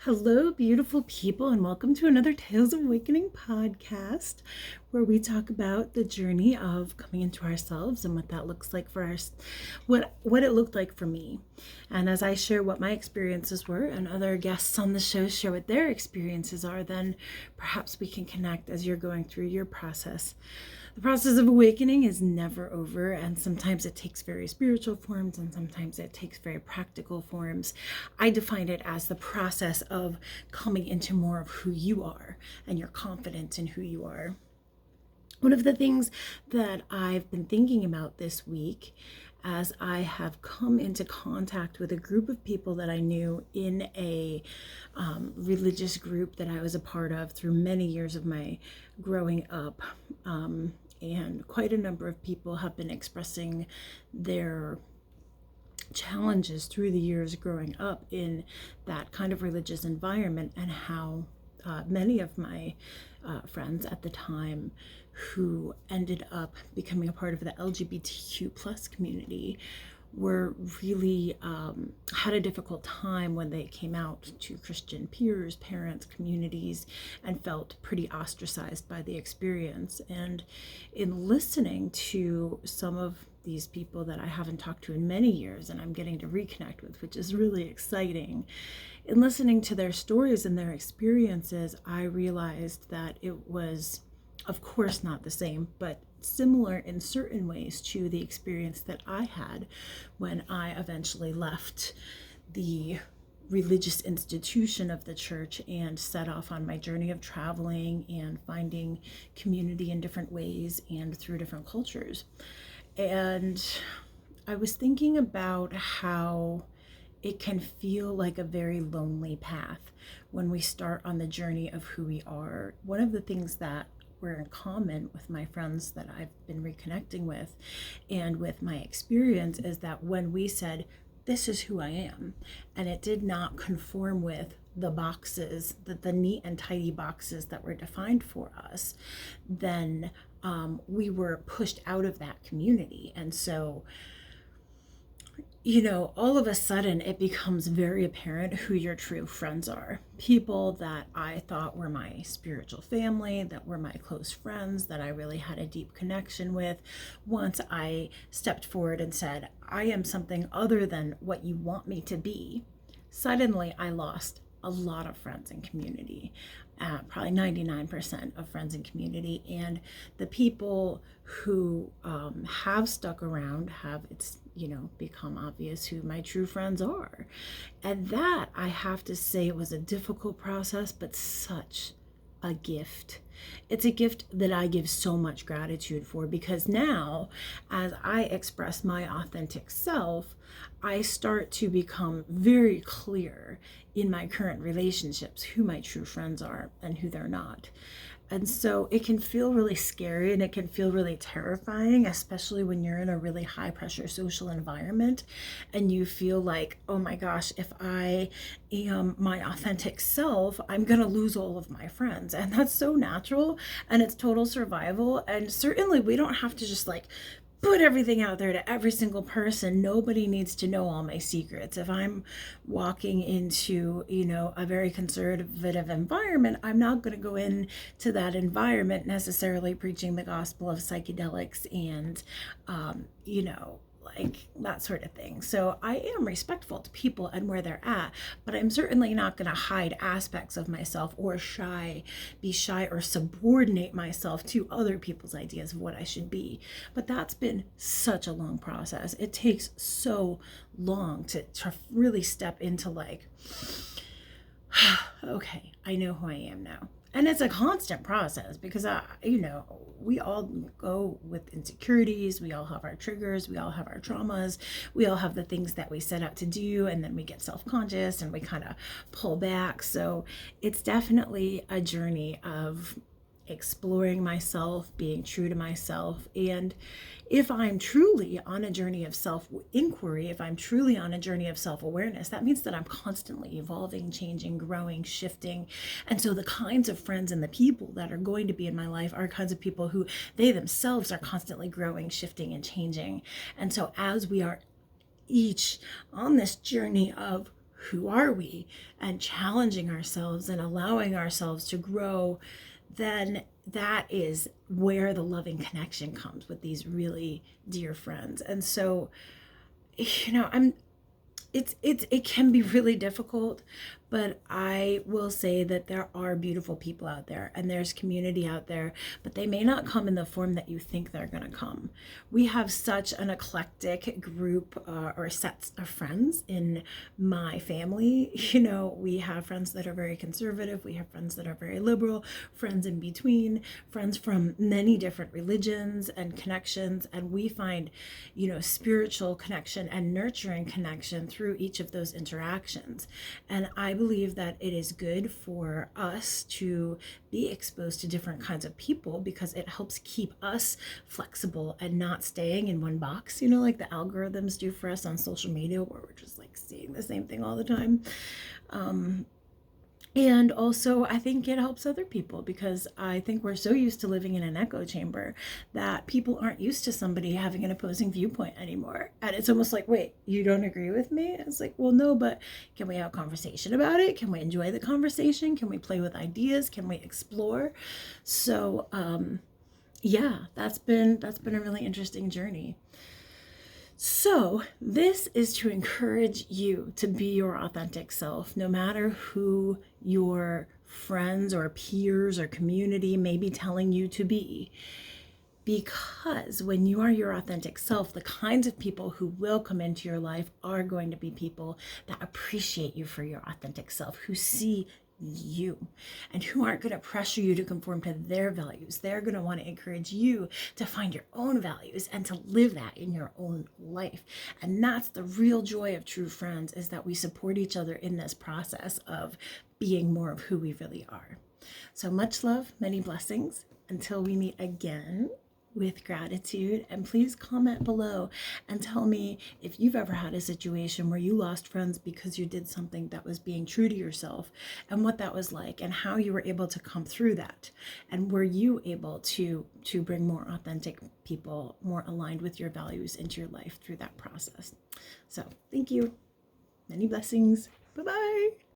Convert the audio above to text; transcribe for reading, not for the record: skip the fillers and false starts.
Hello, beautiful people, and welcome to another Tales of Awakening podcast, where we talk about the journey of coming into ourselves and what that looks like for us, what it looked like for me. And as I share what my experiences were, and other guests on the show share what their experiences are, then perhaps we can connect as you're going through your process. The process of awakening is never over, and sometimes it takes very spiritual forms and sometimes it takes very practical forms. I define it as the process of coming into more of who you are and your confidence in who you are. One of the things that I've been thinking about this week as I have come into contact with a group of people that I knew in a religious group that I was a part of through many years of my growing up. And quite a number of people have been expressing their challenges through the years growing up in that kind of religious environment, and how many of my friends at the time who ended up becoming a part of the LGBTQ plus community were really had a difficult time when they came out to Christian peers, parents, communities, and felt pretty ostracized by the experience. And in listening to some of these people that I haven't talked to in many years and I'm getting to reconnect with, which is really exciting, in listening to their stories and their experiences, I realized that it was, of course, not the same, but similar in certain ways to the experience that I had when I eventually left the religious institution of the church and set off on my journey of traveling and finding community in different ways and through different cultures. And I was thinking about how it can feel like a very lonely path when we start on the journey of who we are. One of the things that were in common with my friends that I've been reconnecting with and with my experience is that when we said, this is who I am, and it did not conform with the boxes, the neat and tidy boxes that were defined for us, then we were pushed out of that community. And so, all of a sudden it becomes very apparent who your true friends are. People that I thought were my spiritual family, that were my close friends, that I really had a deep connection with. Once I stepped forward and said, I am something other than what you want me to be, suddenly I lost a lot of friends and community, probably 99% of friends and community. And the people who have stuck around have, it's become obvious who my true friends are. And that, I have to say, it was a difficult process, but such a gift. It's a gift that I give so much gratitude for, because now, as I express my authentic self, I start to become very clear in my current relationships who my true friends are and who they're not. And so it can feel really scary and it can feel really terrifying, especially when you're in a really high pressure social environment and you feel like, oh my gosh, if I am my authentic self, I'm going to lose all of my friends. And that's so natural and it's total survival. And certainly we don't have to just put everything out there to every single person. Nobody needs to know all my secrets. If I'm walking into, a very conservative environment, I'm not going to go into that environment necessarily preaching the gospel of psychedelics and, that sort of thing. So I am respectful to people and where they're at, but I'm certainly not going to hide aspects of myself or be shy or subordinate myself to other people's ideas of what I should be. But that's been such a long process. It takes so long to really step into okay, I know who I am now. And it's a constant process because, we all go with insecurities. We all have our triggers. We all have our traumas. We all have the things that we set out to do. And then we get self-conscious and we kind of pull back. So it's definitely a journey of exploring myself, being true to myself. And if I'm truly on a journey of self-inquiry, if I'm truly on a journey of self-awareness, that means that I'm constantly evolving, changing, growing, shifting. And so the kinds of friends and the people that are going to be in my life are kinds of people who they themselves are constantly growing, shifting, and changing. And so as we are each on this journey of who are we, and challenging ourselves and allowing ourselves to grow, then that is where the loving connection comes with these really dear friends. And so, I'm it can be really difficult, but I will say that there are beautiful people out there and there's community out there, but they may not come in the form that you think they're going to come. We have such an eclectic group or sets of friends in my family. We have friends that are very conservative, we have friends that are very liberal, friends in between, friends from many different religions and connections, and we find, spiritual connection and nurturing connection through each of those interactions. And I believe that it is good for us to be exposed to different kinds of people because it helps keep us flexible and not staying in one box, like the algorithms do for us on social media, where we're just like seeing the same thing all the time. And also, I think it helps other people because I think we're so used to living in an echo chamber that people aren't used to somebody having an opposing viewpoint anymore. And it's almost like, wait, you don't agree with me? It's like, well, no, but can we have a conversation about it? Can we enjoy the conversation? Can we play with ideas? Can we explore? So, yeah, that's been a really interesting journey. So, this is to encourage you to be your authentic self, no matter who your friends or peers or community may be telling you to be. Because when you are your authentic self, the kinds of people who will come into your life are going to be people that appreciate you for your authentic self, who see you, and who aren't going to pressure you to conform to their values. They're going to want to encourage you to find your own values and to live that in your own life. And that's the real joy of true friends, is that we support each other in this process of being more of who we really are. So much love, many blessings. Until we meet again, with gratitude. And please comment below and tell me if you've ever had a situation where you lost friends because you did something that was being true to yourself, and what that was like and how you were able to come through that. And were you able to bring more authentic people, more aligned with your values, into your life through that process? So thank you. Many blessings. Bye-bye.